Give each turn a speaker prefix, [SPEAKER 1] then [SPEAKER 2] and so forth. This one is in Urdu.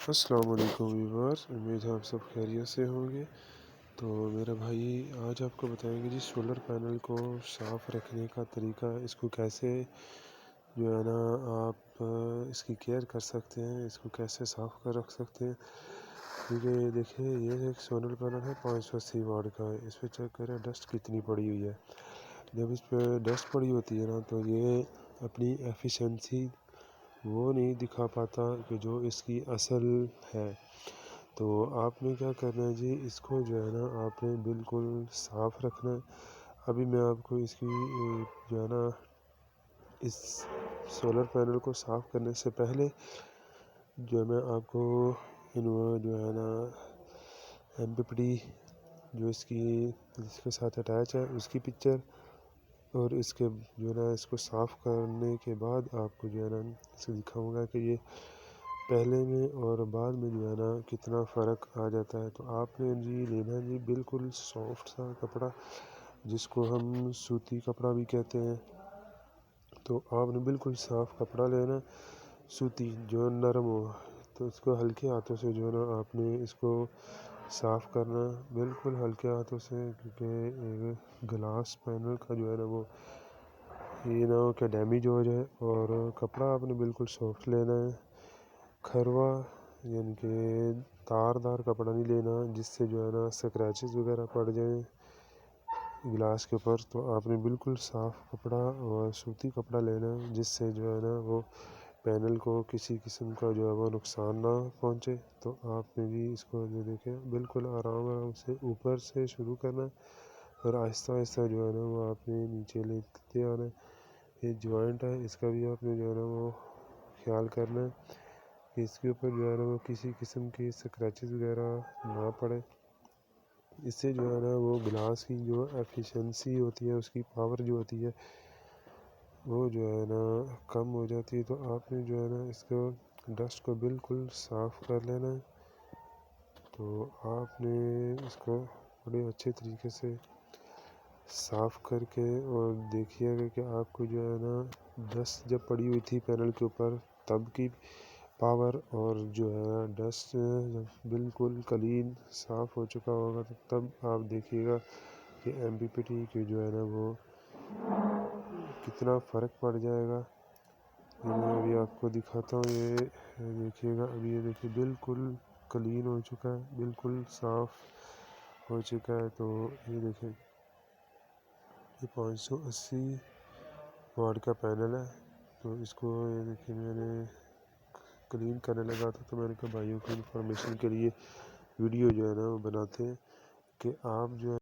[SPEAKER 1] السلام علیکم ویورز، امید ہے آپ سب خیریت سے ہوں گے۔ تو میرا بھائی آج آپ کو بتائیں گے سولر پینل کو صاف رکھنے کا طریقہ، اس کو کیسے جو ہے نا آپ اس کی کیئر کر سکتے ہیں، اس کو کیسے صاف کر رکھ سکتے ہیں۔ کیونکہ دیکھیں یہ ایک سولر پینل ہے 580 واٹ کا، اس پہ چیک کریں ڈسٹ کتنی پڑی ہوئی ہے۔ جب اس پہ ڈسٹ پڑی ہوتی ہے نا تو یہ اپنی ایفیشنسی وہ نہیں دکھا پاتا کہ جو اس کی اصل ہے۔ تو آپ نے کیا کرنا ہے جی، اس کو جو ہے نا آپ نے بالکل صاف رکھنا ہے۔ ابھی میں آپ کو اس کی جو ہے نا اس سولر پینل کو صاف کرنے سے پہلے جو میں آپ کو جو ہے نا MPPT جو اس کے ساتھ اٹیچ ہے اس کی پکچر، اور اس کے جو ہے نا اس کو صاف کرنے کے بعد آپ کو جو ہے نا اس کو دکھاؤں گا کہ یہ پہلے میں اور بعد میں جو ہے نا کتنا فرق آ جاتا ہے۔ تو آپ نے جی لینا جی بالکل سافٹ سا کپڑا، جس کو ہم سوتی کپڑا بھی کہتے ہیں۔ تو آپ نے بالکل صاف کپڑا لینا، سوتی جو نرم ہو، تو اس کو ہلکے ہاتھوں سے جو ہے نا آپ نے اس کو صاف کرنا، بالکل ہلکے ہاتھوں سے، کیونکہ گلاس پینل کا جو ہے نا وہ یہ نہ ہو کہ ڈیمیج ہو جائے۔ اور کپڑا آپ نے بالکل سافٹ لینا ہے، کھروا یعنی کہ تار دار کپڑا نہیں لینا جس سے جو ہے نا سکریچز وغیرہ پڑ جائیں گلاس کے اوپر۔ تو آپ نے بالکل صاف کپڑا اور سوتی کپڑا لینا ہے جس سے جو ہے نا وہ پینل کو کسی قسم کا جو ہے وہ نقصان نہ پہنچے۔ تو آپ نے بھی اس کو جو دیکھیں بالکل آرام سے اوپر سے شروع کرنا ہے، اور آہستہ آہستہ جو ہے نا وہ آپ نے نیچے لیتے آنا ہے۔ یہ جوائنٹ ہے، اس کا بھی آپ نے جو ہے نا وہ خیال کرنا ہے کہ اس کے اوپر جو ہے نا وہ کسی قسم کی سکریچز وغیرہ نہ پڑے۔ اس سے جو ہے نا وہ گلاس کی جو ایفیشنسی ہوتی ہے، اس کی پاور جو ہوتی ہے وہ جو ہے نا کم ہو جاتی ہے۔ تو آپ نے جو ہے نا اس کو ڈسٹ کو بالکل صاف کر لینا ہے۔ تو آپ نے اس کو بڑے اچھے طریقے سے صاف کر کے، اور دیکھیے گا کہ آپ کو جو ہے نا ڈسٹ جب پڑی ہوئی تھی پینل کے اوپر تب کی پاور، اور جو ہے ڈسٹ بالکل کلین صاف ہو چکا ہوگا تو تب آپ دیکھیے گا کہ MPPT کی جو ہے نا وہ کتنا فرق پڑ جائے گا۔ میں ابھی آپ کو دکھاتا ہوں، یہ دیکھیے گا، ابھی یہ دیکھیے بالکل کلین ہو چکا ہے، بالکل صاف ہو چکا ہے۔ تو یہ دیکھیں یہ 580 واٹ کا پینل ہے۔ تو اس کو یہ دیکھیں میں نے کلین کرنے لگا تھا، تو میں نے کہا بھائیوں کو انفارمیشن کے لیے ویڈیو جو ہے نا وہ بناتے ہیں کہ آپ جو ہے